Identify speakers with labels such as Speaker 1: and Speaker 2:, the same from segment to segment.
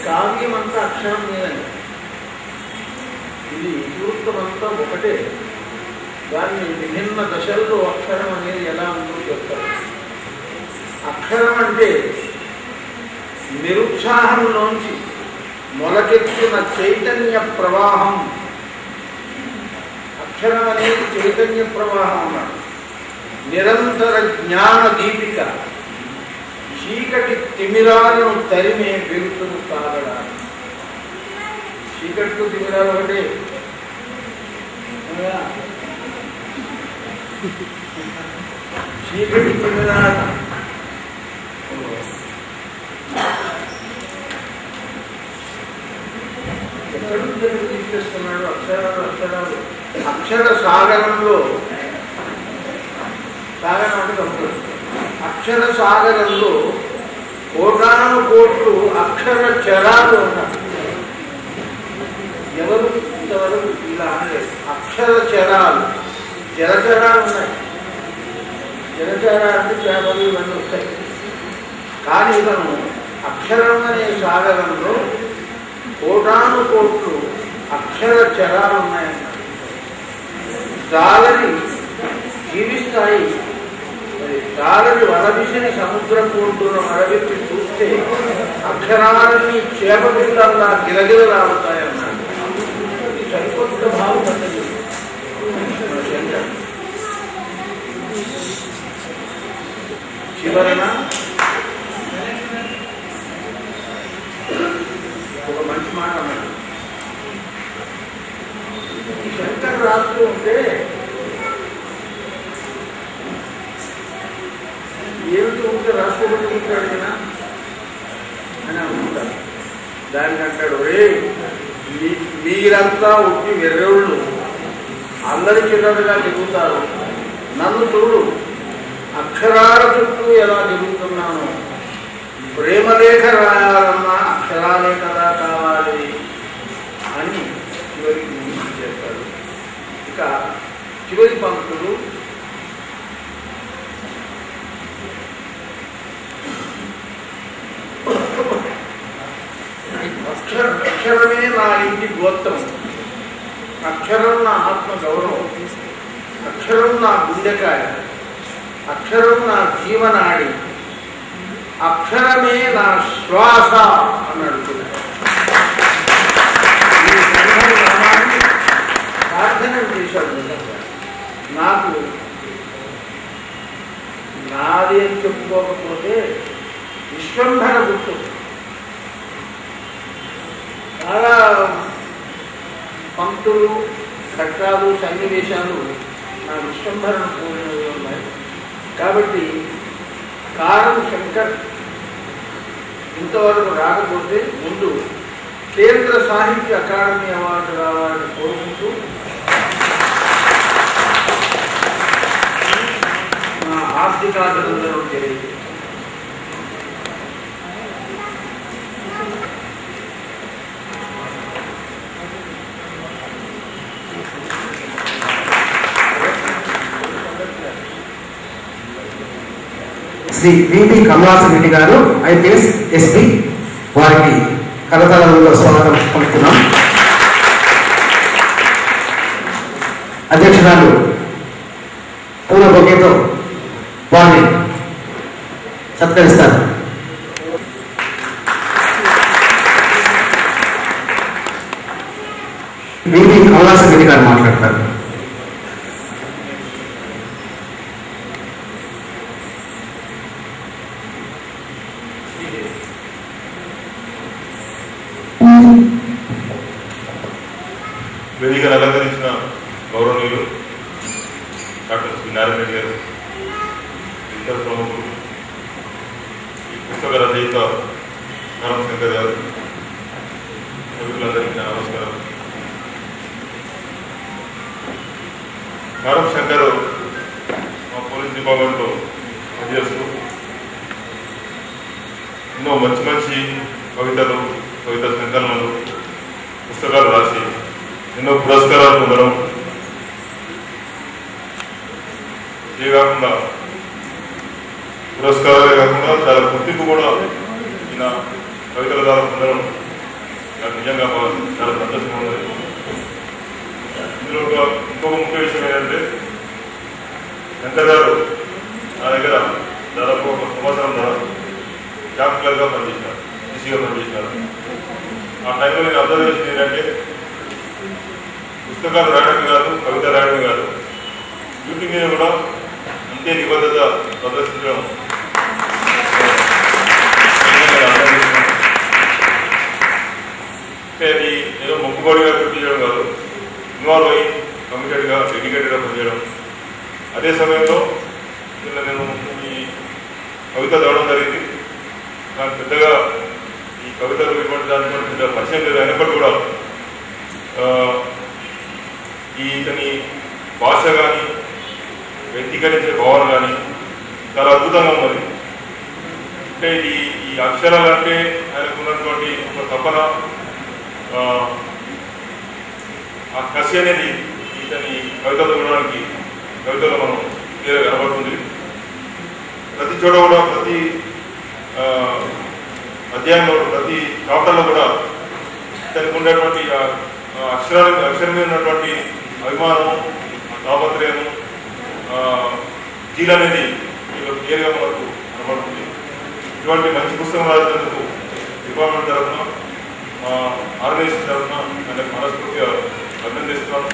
Speaker 1: కావ్యం అంతా అక్షరం మీదండి. ఇది ఇతివృత్తం అంతా ఒకటే, దాన్ని విభిన్న దశల్లో అక్షరం అనేది ఎలా ఉందో చెప్తారు. అక్షరం అంటే నిరుత్సాహంలోంచి మొలకెత్తిన చైతన్య ప్రవాహం. అక్షరం అనేది చైతన్య ప్రవాహం అన్నాడు. నిరంతర జ్ఞాన దీపిక, చీకటి తిమిరాలను తరిమే వెలుతురు కాగడానికి. చీకట్లు తిమిరాలు ఒకటే, చీకటి తిమిరాలు ఎక్కడి నుంచి తీసుకొస్తున్నాడు? అక్షరాలు అక్షరాలు అక్షర సాగరంలో, సాగరం అంటే సముద్రం, అక్షర సాగరంలో కోటాను కోట్లు అక్షర చరాలు ఉన్నాయి. ఎవరు ఇంతవరకు ఇలా అనలేదు. అక్షర చరాలు, జలచరాలు ఉన్నాయి. జలచరాలు అంటే చేపలు ఇవన్నీ వస్తాయి. కానీ ఇతను అక్షరం అనే సాగరంలో కోటాను కోట్లు అక్షర చరాలు ఉన్నాయన్న. జాలని జీవిస్తాయి. జాలని వలవిసిన సముద్ర కోర్టును అడవికి చూస్తే అక్షరాలని చేప పిల్లల్లా గిలగిలలాడుతాయన్నాడు. సరికొత్త భావం పద్ధతి శంకర్. చివరన ఒక మంచి మాట అన్నాడు. శంకర్ రాస్తూ ఉంటే ఏమిటి ఉంటే రాసుకోబట్టి ఉంటాడు కదా అని అనుకుంటారు. దానికి అంటాడు, మీరంతా ఉట్టి వెర్రవుళ్ళు, అందరి చిన్నదిగా తిరుగుతారు, నన్ను చూడు అక్షరాల చుట్టూ ఎలా తిరుగుతున్నాను. ప్రేమలేఖ రాయాలన్నా అక్షరాలే కదా కావాలి అని చివరికి చేస్తాడు. ఇక చివరి పంక్తులు అక్షరమే నా ఇంటి గోత్రం, అక్షరం నా ఆత్మ గౌరవం, అక్షరం నా గుండెకాయ, అక్షరం నా జీవనాడి, అక్షరమే నా శ్వాస అని అడుగుతున్నాడు. ప్రార్థన చేశాడు. నాకు నాది అని చెప్పుకోకపోతే విశ్వంభర గుర్తు. చాలా పంక్తులు, ఘట్టాలు, సన్నివేశాలు నా విశ్వంభరను పోలినవి ఉన్నాయి. కాబట్టి కారం శంకర్ ఇంతవరకు రాకపోతే ముందు కేంద్ర సాహిత్య అకాడమీ అవార్డు రావాలని కోరుకుంటూ నా ఆర్థికాభినందనలు తెలియజేస్తాను.
Speaker 2: శ్రీ విపి కమలాసరెడ్డి గారు ఐపీఎస్ ఎస్పీ, వారికి కరతాళంలో స్వాగతం పలుకుతున్నాం. అధ్యక్షురాలు పూల బొకేతో వారిని సత్కరిస్తారు. విపి కమలాసరెడ్డి గారు మాట్లాడతారు.
Speaker 3: వేదికను అలంకరించిన గౌరవనీయులు డాక్టర్ శ్రీ నారాయణ రెడ్డి గారు, ఇతర ప్రముఖులు, ఈ పుస్తక రచయిత కారం శంకర్ గారు, సభ్యులందరికీ నా నమస్కారం. కారం శంకర్ మా పోలీస్ డిపార్ట్మెంట్లో పనిచేస్తూ ఎన్నో మంచి మంచి కవితలు, కవిత సంకలనాలు, పుస్తకాలు రాసి ఎన్నో పురస్కారాలు పొందడం, ఇవే కాకుండా పురస్కారాలే కాకుండా చాలా గుర్తింపు కూడా ఈయన కవితల ద్వారా పొందడం నాకు నిజంగా చాలా సంతోషంగా ఉన్నది. ఇందులో ఇంకొక ముఖ్య విషయం ఏంటంటే శంకర్ గారు నా దగ్గర దాదాపు ఒక సంవత్సరం జాబ్ క్లర్క్గా పనిచేసినారు, ఈసీగా పనిచేసినారు. ఆ టైంలో నేను అబ్జర్వ్ చేసింది ఏంటంటే పుస్తకాలు రాయడం కాదు, కవిత రాయడం కాదు, డ్యూటీ మీద కూడా అంతే నిబద్ధత ప్రదర్శించడం అంటే అది ఏదో మొక్కుబడిగా చూపించడం కాదు, ఇన్వాల్వ్ అయ్యి కమిటెడ్గా డెడికేటెడ్గా పనిచేయడం. అదే సమయంలో నేను ఈ కవిత చదవడం జరిగింది. నాకు పెద్దగా ఈ కవితలు ఇటువంటి దాంట్లో పెద్ద పరిచయం లేదు, అయినప్పటికీ కూడా ఇతని భాష కానీ వ్యక్తీకరించే భావన కానీ చాలా అద్భుతంగా ఉన్నది. అంటే ఈ అక్షరాలు అంటే ఆయనకు ఉన్నటువంటి ఒక తపన, ఆ కసి అనేది ఇతని కవితలు చూడడానికి కవితలో మనం క్లియర్గా కనబడుతుంది. ప్రతి చోట కూడా ప్రతి అధ్యాయంలో ప్రతి చాప్టర్లో కూడా ఇతనికి ఉండేటువంటి అక్షరం మీద ఉన్నటువంటి అభిమానం, తాపత్రయము, జీల్ అనేది క్లియర్గా మనకు కనబడుతుంది. ఇటువంటి మంచి పుస్తకం రాసినందుకు డిపార్ట్మెంట్ తరఫున, ఆర్గనైజేషన్ తరఫున ఆయనకు మనస్ఫూర్తిగా అభినందిస్తున్నాను.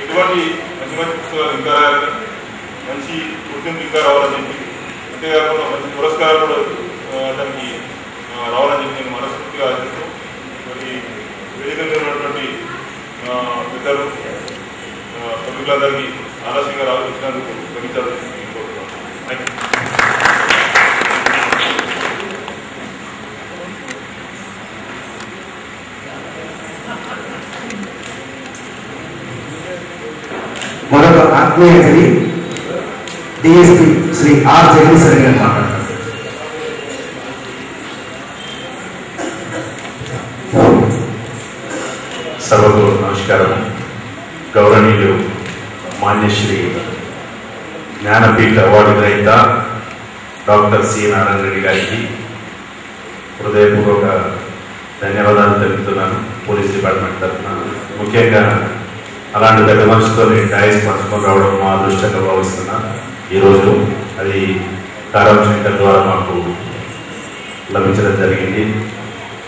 Speaker 3: ఇటువంటి మంచి మంచి పుస్తకాలు ఇంకా రాయాలని, మంచి గుర్తింపు ఇంకా రావాలని చెప్పి, అంతేకాకుండా మంచి పురస్కారాలు కూడా దానికి రావాలని చెప్పి నేను మనస్ఫూర్తిగా ఆశిస్తూ మరి వేదిక మీద ఉన్నటువంటి పెద్దలు సభ్యులందరికీ ఆలస్యంగా రావాల్సినందుకు క్షమించాలని కోరుతున్నాను. Thank you.
Speaker 2: మరొక ఆత్మీయ అతిథి డిఎస్పీ శ్రీ ఆర్ జగదీశ్వరి గారు మాట్లాడతారు.
Speaker 4: సభకు నమస్కారం. గౌరవనీయులు మాన్యశ్రీ జ్ఞానపీఠ అవార్డు గ్రహీత డాక్టర్ సి నారాయణ రెడ్డి గారికి హృదయపూర్వక ధన్యవాదాలు తెలుపుతున్నాను పోలీస్ డిపార్ట్మెంట్ తరఫున. ముఖ్యంగా అలాంటి పెద్ద మనిషితో డైస్ పంచుకొని రావడం మా అదృష్టంగా భావిస్తున్నాను. ఈరోజు అది కారం శంకర్ ద్వారా మాకు లభించడం జరిగింది.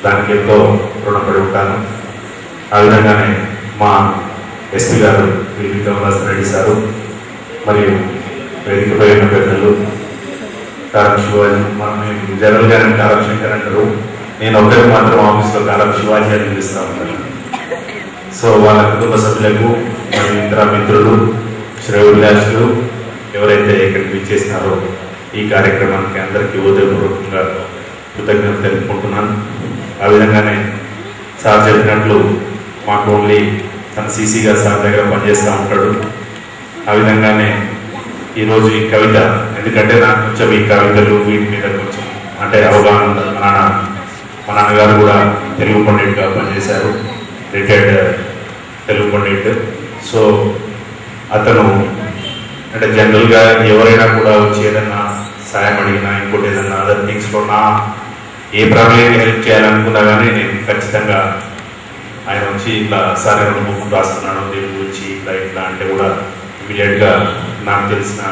Speaker 4: దానికి ఎంతో రుణపడి ఉంటాను. ఆ విధంగానే మా ఎస్పీ గారు వివి కమలాసరెడ్డి సారు మరియు వేదికపై ఉన్న పెద్దలు కారం శివాజీ, మేము జనరల్గానే కారం శంకర్ అంటారు, నేను ఒకరికి మాత్రం ఆఫీస్లో కారం శివాజీ అని పిలుస్తూ ఉంటాను. సో వాళ్ళ కుటుంబ సభ్యులకు మరియు ఇతర మిత్రులు, శ్రేయోభిలాషులు ఎవరైతే ఇక్కడికి విచ్చేసినారో ఈ కార్యక్రమానికి అందరికీ హృదయపూర్వకంగా కృతజ్ఞతలు తెలుపుకుంటున్నాను. ఆ విధంగానే సార్ చెప్పినట్లు మాకు ఓన్లీ తన సీసీగా సార్ దగ్గర పనిచేస్తూ ఉంటాడు. ఆ విధంగానే ఈరోజు ఈ కవిత, ఎందుకంటే నాకు కొంచెం ఈ కవితలు వీటి మీద కొంచెం అంటే అవగాహన ఉంది. మా నాన్నగారు కూడా తెలుగు పండిట్గా పనిచేశారు, రిటైర్డ్ తెలుగు పండిట్. సో అతను అంటే జనరల్గా ఎవరైనా కూడా వచ్చి ఏదన్నా సాయం అడిగినా, ఇంకోటి ఏదన్నా అదర్ థింగ్స్లో నా ఏ ప్రాబ్లంకి హెల్ప్ చేయాలనుకున్నా కానీ నేను ఖచ్చితంగా ఆయన వచ్చి ఇట్లా సార్ ఏమైనా బుక్ రాస్తున్నాను దీని గురించి ఇట్లా ఇట్లా అంటే కూడా ఇమీడియట్గా నాకు తెలిసిన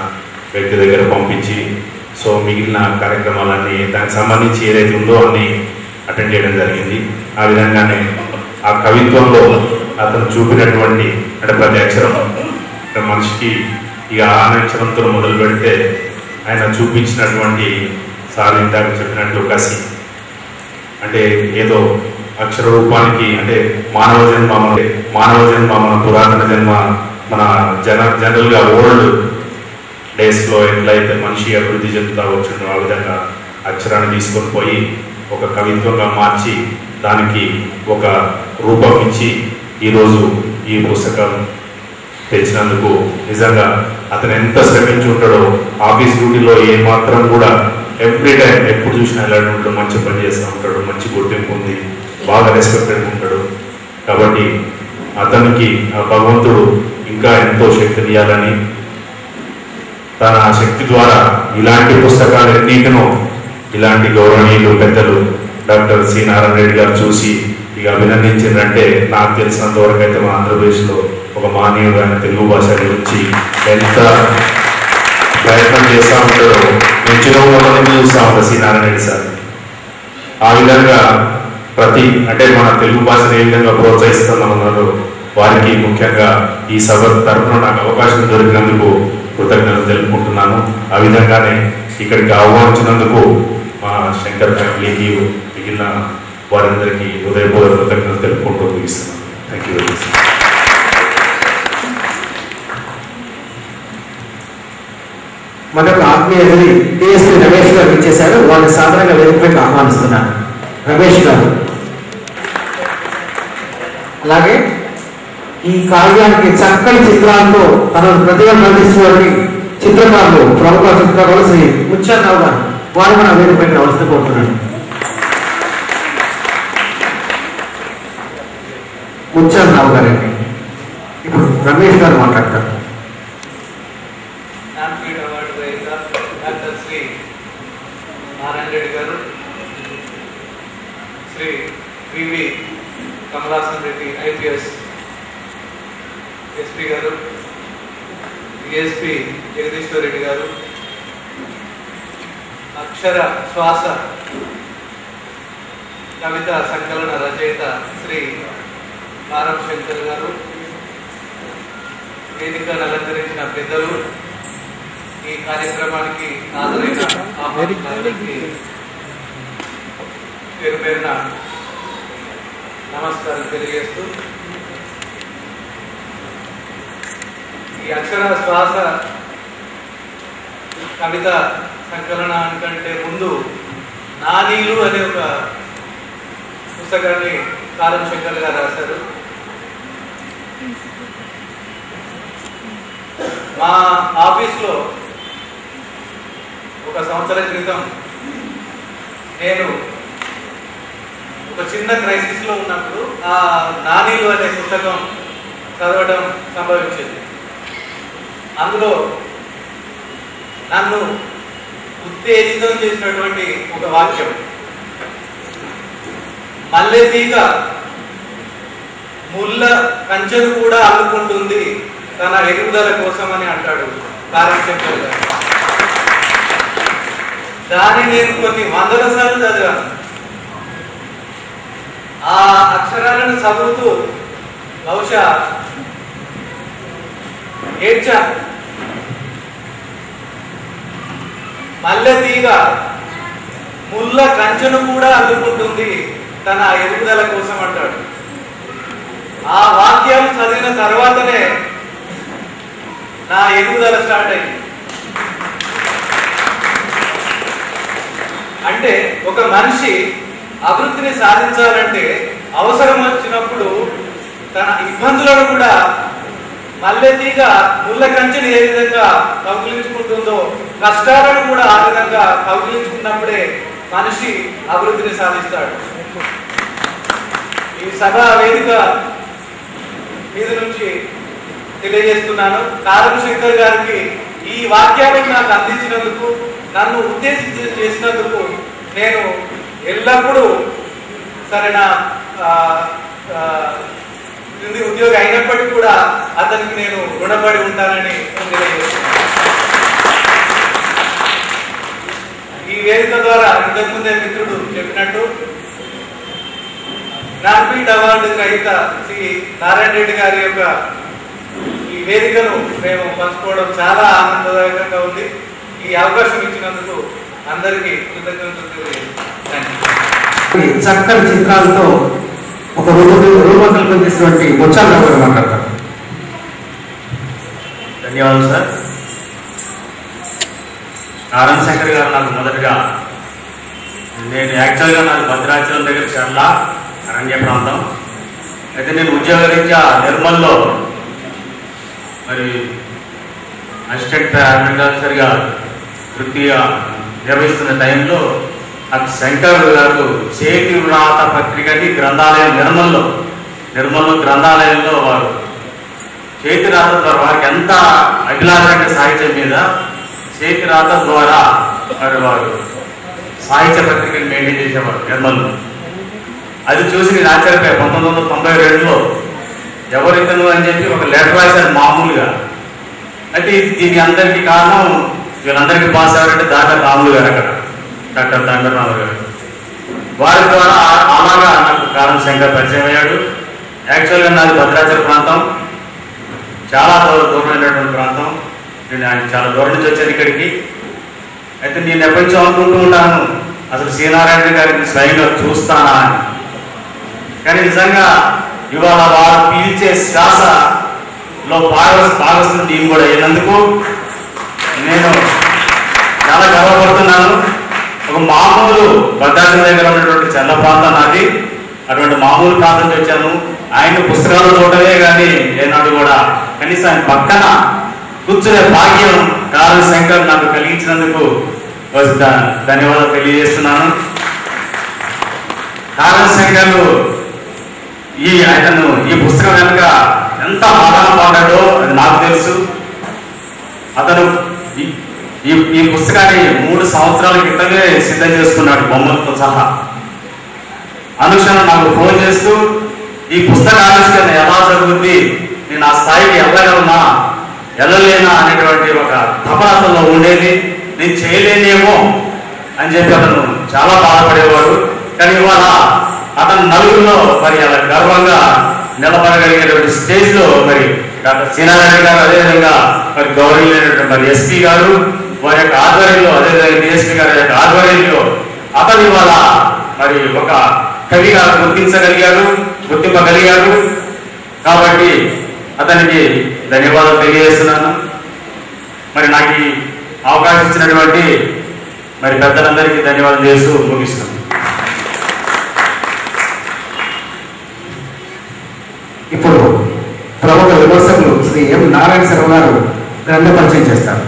Speaker 4: వ్యక్తి దగ్గర పంపించి సో మిగిలిన కార్యక్రమాలన్నీ దానికి సంబంధించి ఏదైతే ఉందో అన్నీ అటెండ్ చేయడం జరిగింది. ఆ విధంగానే ఆ కవిత్వంలో అతను చూపినటువంటి అంటే ప్రతి అక్షరం అంటే మనిషికి ఇక ఆనందించడంతో మొదలు పెడితే ఆయన చూపించినటువంటి సార్ ఇందాక చెప్పినట్లు కసి, అంటే ఏదో అక్షర రూపానికి అంటే మానవ జన్మ మన పురాతన జన్మ మన జనరల్గా ఓల్డ్ డేస్లో ఎట్లయితే మనిషి అభివృద్ధి చెందుతా వచ్చిందో ఆ విధంగా అక్షరాన్ని తీసుకొని పోయి ఒక కవిత్వంగా మార్చి దానికి ఒక రూపం ఇచ్చి ఈరోజు ఈ పుస్తకం తెచ్చినందుకు నిజంగా అతను ఎంత శ్రమించి ఉంటాడో. ఆఫీస్ డ్యూటీలో ఏమాత్రం కూడా ఎవ్రీ టైం ఎప్పుడు చూసినా ఇలాంటి ఉంటాడు, మంచి పని చేస్తూ ఉంటాడు, మంచి గుర్తింపు ఉంది, బాగా రెస్పెక్టెడ్ ఉంటాడు. కాబట్టి అతనికి ఆ భగవంతుడు ఇంకా ఎంతో శక్తిని ఇవ్వాలని తన శక్తి ద్వారా ఇలాంటి పుస్తకాలు ఎన్నిటినో ఇలాంటి గౌరవనీయులు పెద్దలు డాక్టర్ సి నారాయణ రెడ్డి గారు చూసి ఇక అభినందించిందంటే నాకు తెలిసినంత వరకు అయితే మా ఆంధ్రప్రదేశ్లో ఒక మానవుడు ఆయన తెలుగు భాష గురించి ఎంత ప్రయత్నం చేస్తూ ఉంటారో నేను చిరుమలని చూస్తూ ఉంటాను సి నారాయణ రెడ్డి సార్. ఆ విధంగా అంటే మన తెలుగు భాషను ఏ విధంగా ప్రోత్సహిస్తున్నామన్నారో వారికి ముఖ్యంగా ఈ సభ తరఫున నాకు అవకాశం దొరికినందుకు కృతజ్ఞతలు తెలుపుకుంటున్నాను. ఆ విధంగానే ఇక్కడికి ఆహ్వానించినందుకు మా శంకర్ ఫ్యామిలీకి మిగిలిన వారందరికీ హృదయపూర్వక కృతజ్ఞతలు తెలుపుకుంటూ ముగిస్తున్నాను. Thank you very much.
Speaker 2: మనకు ఆత్మీయులు డిఎస్పీ రమేష్ గారు ఇచ్చేశారు. వాళ్ళని సాధారణంగా వేదికపైకి ఆహ్వానిస్తున్నాను. రమేష్ గారు అలాగే ఈ కార్యానికి చక్కని చిత్రాలతో తనను ప్రతిభను అందిస్తున్నటువంటి చిత్రకారులు ప్రముఖ చిత్రకారులు శ్రీ ముత్యాలరావు గారు వారు మన వేదికపైకి రావాల్సి కోరుతున్నాను. ముత్యాలరావు గారండి. ఇప్పుడు రమేష్ గారు మాట్లాడతారు.
Speaker 5: డాక్టర్ శ్రీ నారాయణ రెడ్డి గారు, శ్రీ వివి కమలాసన్ రెడ్డి ఐపీఎస్ ఎస్పీ గారు, డిఎస్పీ జగదీశ్వర్ రెడ్డి గారు, అక్షర శ్వాస కవిత సంకలన రచయిత శ్రీ కారం శంకర్ గారు, వేదికను అలంకరించిన పెద్దలు, ఈ కార్యక్రమానికి హాజరైన ఆహ్వానితులందరికీ పేరు పేరున నమస్కారం తెలియజేస్తూ, ఈ అక్షర శ్వాస కవిత సంకలనానికంటే ముందు నానీలు అనే ఒక పుస్తకాన్ని కారం శంకర్ గారు రాశారు. మా ఆఫీస్లో ఒక సంవత్సరం క్రితం నేను ఒక చిన్న క్రైసిస్లో ఉన్నప్పుడు ఆ నానీలు అనే పుస్తకం చదవడం సంభవించింది. అందులో నన్ను ఉత్తేజితం చేసినటువంటి ఒక వాక్యం, మల్లె తీగ ముళ్ళ కంచెను కూడా అల్లుకుంటుంది తన ఎదుగుదల కోసం అని అంటాడు కారం శంకర్ గారు. దాన్ని నేను కొన్ని వందల సార్లు చదివాను. ఆ అక్షరాలను చదువుతూ బహుశా ఏడ్చాను. మల్లె తీగ ముళ్ళ కంచెను కూడా అల్లుకుంటుంది తన ఎదుగుదల కోసం అంటాడు. ఆ వాక్యాలు చదివిన తర్వాతనే నా ఎదుగుదల స్టార్ట్ అయింది. అంటే ఒక మనిషి అభివృద్ధిని సాధించాలంటే అవసరం వచ్చినప్పుడు తన ఇబ్బందులను కూడా మల్లె తీగ ముళ్ళ కంచెని ఏ విధంగా కౌగిలించుకుంటుందో కష్టాలను కూడా ఆ విధంగా కౌగిలించుకున్నప్పుడే మనిషి అభివృద్ధిని సాధిస్తాడు. ఈ సభ వేదిక మీద నుంచి తెలియజేస్తున్నాను, కారం శంకర్ గారికి ఈ వాక్యాలను నాకు అందించినందుకు, నన్ను ఉత్తేజితం చేసినందుకు నేను ఎల్లప్పుడూ సరైన ఉద్యోగి అయినప్పటికీ కూడా అతనికి నేను రుణపడి ఉంటానని తెలియజేస్తున్నాను. ఈ వేదిక ద్వారా ఇంతకుముందే మిత్రుడు చెప్పినట్టు జ్ఞానపీఠ అవార్డు గ్రహీత శ్రీ నారాయణ రెడ్డి గారి యొక్క ఈ వేదికను మేము పంచుకోవడం చాలా ఆనందదాయకంగా ఉంది. ఈ అవకాశం ఇచ్చినందుకు అందరికీ కృతజ్ఞతలు తెలియజేస్తున్నాను.
Speaker 2: చక్కని చిత్రాలతో ఒక రూపకల్పన చేసినటువంటి ముత్యాలరావు గారు మాట్లాడతారు.
Speaker 6: ధన్యవాదాలు సార్. కారం శంకర్ గారు నాకు మొదటగా, నేను యాక్చువల్గా నాకు భద్రాచలం దగ్గర చర్ల అరణ్య ప్రాంతం అయితే నేను ఉద్యోగరీత్యా నిర్మల్లో మరి అసిస్టెంట్ అగ్రికల్చర్గా వృత్తిగా నిర్వహిస్తున్న టైంలో నాకు శంకర్ గారు చేతి వ్రాత పత్రికని గ్రంథాలయం నిర్మల్లో గ్రంథాలయంలో వారు చేతి రాత ద్వారా వారికి ఎంత అభిలాష సాహిత్యం మీద చేతి రాత ద్వారా మరి వారు సాహిత్య పత్రికలు మెయింటైన్ చేసేవారు నిర్మల్లో. అది చూసి నేను ఆశ్చర్యపోయా. 1992లో ఎవరితను అని చెప్పి ఒక లెటర్ రాశారు మామూలుగా. అయితే దీని అందరికీ కారణం వీళ్ళందరికీ పాస్ అయ్యారంటే దాకా రాములు గారు, అక్కడ డాక్టర్ దండరావు గారు. వారి ద్వారా అలాగా నాకు కారం శంకర్ పరిచయం అయ్యాడు. యాక్చువల్గా నాది భద్రాచల ప్రాంతం, చాలా దూరమైనటువంటి ప్రాంతం. నేను ఆయన చాలా దూరం నుంచి వచ్చాను ఇక్కడికి. అయితే నేను ఎప్పటి నుంచో అనుకుంటూ ఉంటాను అసలు శ్రీనారాయణ గారిని స్వయంగా చూస్తానా అని. కానీ నిజంగా ఇవాళ వారు పీల్చే శ్వాసలో భాగస్తుంది నేను కూడా అయినందుకు నేను చాలా గర్వపడుతున్నాను. ఒక మామూలు భద్రాచలం దగ్గర ఉన్నటువంటి చల్ల ప్రాంతం నాది. అటువంటి మామూలు ప్రాంతం నుంచి వచ్చాను. ఆయన పుస్తకాలు చూడటమే కానీ ఏనాడు కూడా కనీసం ఆయన పక్కన కూర్చునే భాగ్యం కారం శంకర్ నాకు కలిగించినందుకు ధన్యవాదాలు తెలియజేస్తున్నాను. కారం శంకర్ ఆయనను ఈ పుస్తకం వెనుక ఎంత ఆదాన పడ్డాడో అది నాకు తెలుసు. అతను ఈ పుస్తకాన్ని 3 సంవత్సరాల క్రితమే సిద్ధం చేసుకున్నాడు బొమ్మలతో సహా. అనుక్షణం నాకు ఫోన్ చేస్తూ ఈ పుస్తక ఆవిష్కరణ ఎలా జరుగుతుంది, నేను ఆ స్థాయికి వెళ్ళగలనా వెళ్ళలేనా అనేటువంటి ఒక తపనలో ఉండేది. నేను చేయలేనేమో అని చెప్పి అతను చాలా బాధపడేవాడు. కానీ ఇవాళ అతను నలుగురిలో మరి అలా గర్వంగా నిలబడగలిగేటువంటి స్టేజ్లో మరి డాక్టర్ శ్రీనారాయణ గారు, అదేవిధంగా మరి గౌరవనీయులైనటువంటి మరి ఎస్పీ గారు వారి యొక్క ఆధ్వర్యంలో, అదేవిధంగా డిఎస్పీ గారి యొక్క ఆధ్వర్యంలో అతను ఇవాళ మరి ఒక కవిగా గుర్తింపగలిగాడు. కాబట్టి అతనికి ధన్యవాదాలు తెలియజేస్తున్నాను. మరి నాకు ఈ అవకాశం ఇచ్చినటువంటి మరి పెద్దలందరికీ ధన్యవాదాలు చేస్తూ ముగిస్తున్నాను.
Speaker 2: ఇప్పుడు ప్రముఖ విమర్శకులు శ్రీ ఎం నారాయణ శర్మ గారు గ్రంథ పరిచయం చేస్తారు.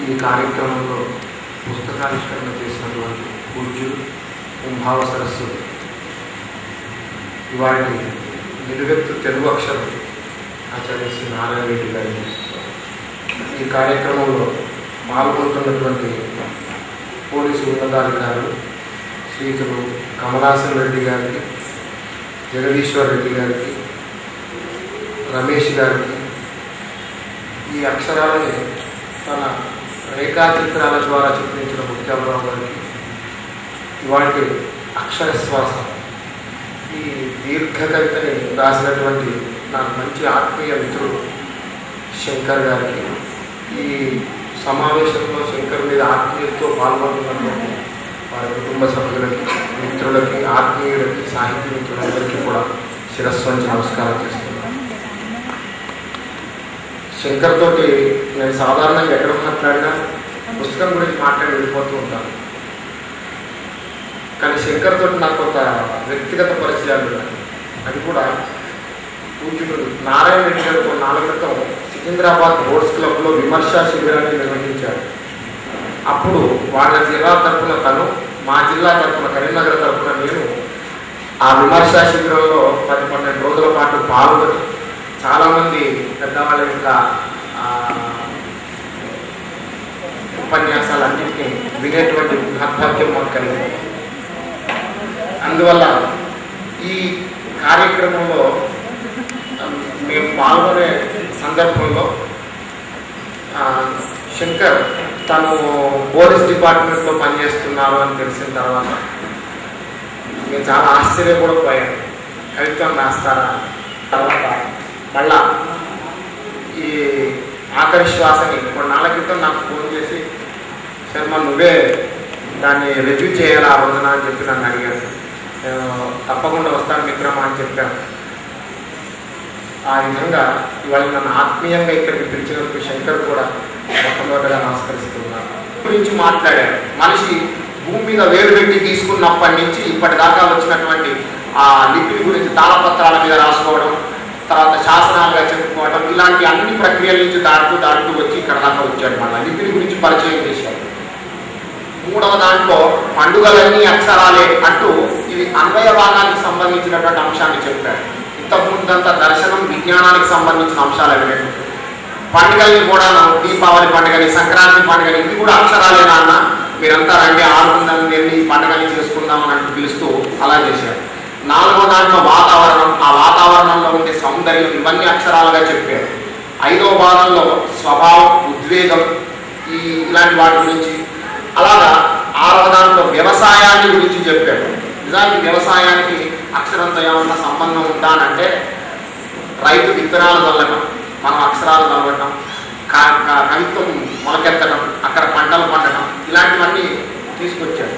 Speaker 7: ఈ కార్యక్రమంలో పుస్తకావిష్కరణ చేసినటువంటి పూజ్యులు కుంభావ సరస్సు ఇవాటి నిలువెత్తు తెలుగు అక్షరం ఆచార్య శ్రీ నారాయణ రెడ్డి గారి ఈ కార్యక్రమంలో పాల్గొంటున్నటువంటి పోలీసు ఉన్నతాధికారులు శ్రీతులు కమలాసన్ రెడ్డి గారికి, జగదీశ్వర్ రెడ్డి గారికి, రమేష్ గారికి, ఈ అక్షరాలని తన రేఖాచిత్రాల ద్వారా చిత్రించిన ముత్యాలరావు గారికి, ఇవాటి అక్షరశ్వాస ఈ దీర్ఘ కవితని రాసినటువంటి నాకు మంచి ఆత్మీయ మిత్రుడు శంకర్ గారికి, ఈ సమావేశంలో శంకర్ మీద ఆత్మీయతతో పాల్గొంటున్నటువంటి వారి కుటుంబ సభ్యులకి, మిత్రులకి, ఆత్మీయులకి, సాహిత్య మిత్రులందరికీ కూడా శిరస్సు వంచి నమస్కారం చేస్తున్నాను. శంకర్ తోటి నేను సాధారణంగా ఎక్కడ మాట్లాడినా పుస్తకం గురించి మాట్లాడి వెళ్ళిపోతూ ఉంటాను. కానీ శంకర్ తోటి నాకు కొంత వ్యక్తిగత పరిచయాలు ఉన్నాయి. అది కూడా పూజ్యుడు నారాయణ రెడ్డి గారు 4 నాళ్ళ క్రితం సికింద్రాబాద్ రోడ్స్ క్లబ్లో విమర్శా శిబిరాన్ని నిర్వహించారు. అప్పుడు వాళ్ళ జిల్లా తరఫున తను, మా జిల్లా తరఫున కరీంనగర్ తరఫున నేను ఆ విమర్శా శిబిరంలో 10-12 రోజుల పాటు పాల్గొని చాలామంది పెద్దవాళ్ళ యొక్క ఉపన్యాసాలన్నింటినీ వినేటువంటి మహద్భాగ్యం మాకు కలిగింది. అందువల్ల ఈ కార్యక్రమంలో మేము పాల్గొనే సందర్భంలో శంకర్ తను పోలీస్ డిపార్ట్మెంట్లో పనిచేస్తున్నారు అని తెలిసిన తర్వాత నేను చాలా ఆశ్చర్యపడిపోయాను. కవిత్వం రాస్తారా? తర్వాత మళ్ళా ఈ ఆఖరి శ్వాసని 3 నాళ్ళ క్రితం నాకు ఫోన్ చేసి, శర్మ నువ్వే దాన్ని రివ్యూ చేయాలి ఆ రోజున అని చెప్పి నన్ను అడిగాను. నేను తప్పకుండా వస్తాను మిత్రమా అని చెప్పాను. ఆ విధంగా ఇవాళ నన్ను ఆత్మీయంగా ఇక్కడికి పిలిచినప్పుడు శంకర్ కూడా మొట్టమొదటిగా నమస్కరిస్తున్నాను. గురించి మాట్లాడారు. మనిషి భూమి మీద వేలు పెట్టి తీసుకున్నప్పటి నుంచి ఇప్పటిదాకా వచ్చినటువంటి ఆ లిపిని గురించి తాళపత్రాల మీద రాసుకోవడం, తర్వాత శాసనాలుగా చెప్పుకోవడం, ఇలాంటి అన్ని ప్రక్రియల నుంచి దాటుతూ వచ్చి ఇక్కడ దాకా వచ్చాడు. మళ్ళీ లిపిని గురించి పరిచయం చేశాడు. మూడవ దాంట్లో పండుగలన్నీ అక్షరాలే అంటూ ఇది అన్వయ భాగానికి సంబంధించినటువంటి అంశాన్ని చెప్పాడు. ఇంతకుముందంతా దర్శనం విజ్ఞానానికి సంబంధించిన అంశాలు అవి. పండుగల్ని కూడా దీపావళి పండుగని, సంక్రాంతి పండుగని, ఇది కూడా అక్షరాలేనా అన్న, మీరంతా రండి ఆడుకుందాం, వెళ్ళి ఈ పండుగని చేసుకుందాం అని అంటూ పిలుస్తూ అలా చేశాడు. నాలుగో దాంట్లో వాతావరణం, ఆ వాతావరణంలో ఉండే సౌందర్యం, ఇవన్నీ అక్షరాలుగా చెప్పారు. ఐదవ భాగంలో స్వభావం, ఉద్వేగం, ఇలాంటి వాటి గురించి. అలాగా ఆరవ దాంట్లో వ్యవసాయాన్ని గురించి చెప్పాడు. నిజానికి వ్యవసాయానికి అక్షరంతో ఏమన్నా సంబంధం ఉందా అంటే, రైతు విత్తనాలు చల్లటం, మనం అక్షరాలు చదవటం, కవిత్వం మొలకెత్తడం, అక్కడ పంటలు పండటం, ఇలాంటివన్నీ తీసుకొచ్చాడు.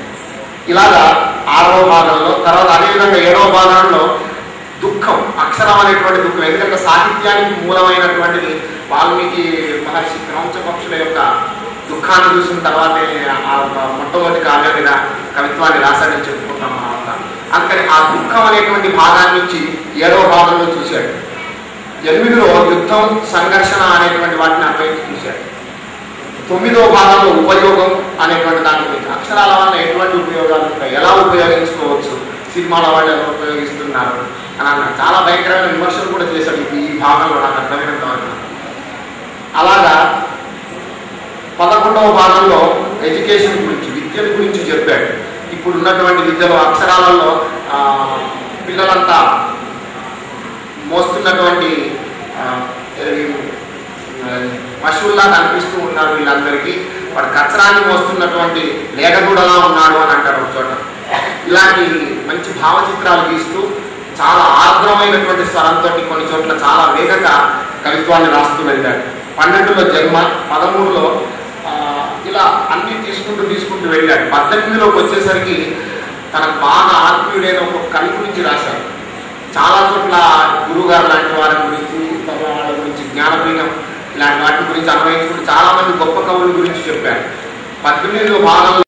Speaker 7: ఇలాగా ఆరవ భాగంలో. తర్వాత అదేవిధంగా 7వ భాగంలో దుఃఖం, అక్షరం అనేటువంటి దుఃఖం. ఎందుకంటే సాహిత్యానికి మూలమైనటువంటిది వాల్మీకి మహర్షి క్రౌంచ పక్షుల యొక్క దుఃఖాన్ని చూసిన తర్వాతే ఆ మొట్టమొదటి కావ్యాన్ని కవిత్వాన్ని రాశాడని చెప్పుకుంటాం మనం అంతా. అందుకని ఆ దుఃఖం అనేటువంటి భాగాన్ని నుంచి 7వ భాగంలో చూశాడు. 8లో యుద్ధం, సంఘర్షణ అనేటువంటి వాటిని అన్వయించి చూశాడు. 9వ భాగంలో ఉపయోగం అనేటువంటి దాని గురించి, అక్షరాల వల్ల ఎటువంటి ఉపయోగాలు ఉంటాయి, ఎలా ఉపయోగించుకోవచ్చు, సినిమాల వాళ్ళు ఎలా ఉపయోగిస్తున్నారు అని అన్నారు. చాలా భయంకరమైన విమర్శలు కూడా చేశాడు ఈ భాగంలో, నాకు అర్థమైనంత వరకు. అలాగా 11వ భాగంలో ఎడ్యుకేషన్ గురించి, విద్యల గురించి చెప్పాడు. ఇప్పుడు ఉన్నటువంటి విద్యలో అక్షరాలలో పిల్లలంతా మోస్తున్నటువంటి పశువుల్లా కనిపిస్తూ ఉన్నారు వీళ్ళందరికీ. వాడు కచ్చరాన్ని మోస్తున్నటువంటి లేఖగూడలా ఉన్నాడు అని అంటారు ఒక చోట. ఇలాంటి మంచి భావచిత్రాలు గీస్తూ చాలా ఆర్ద్రమైనటువంటి స్వరంతో కొన్ని చోట్ల చాలా వేగంగా కవిత్వాన్ని రాస్తూ వెళ్ళాడు. 12లో జన్మ, 13లో ఇలా అన్ని తీసుకుంటూ వెళ్ళాడు. 18లోకి వచ్చేసరికి తనకు బాగా ఆత్మీయుడైన ఒక కవి గురించి రాశాడు. చాలా చోట్ల గురువుగారు లాంటి వారి గురించి, వాళ్ళ గురించి, జ్ఞానపీఠం ఇలాంటి వాటి గురించి అన్వయించుకుంటూ చాలా మంది గొప్ప కవుల గురించి చెప్పారు. 18వ భాగంలో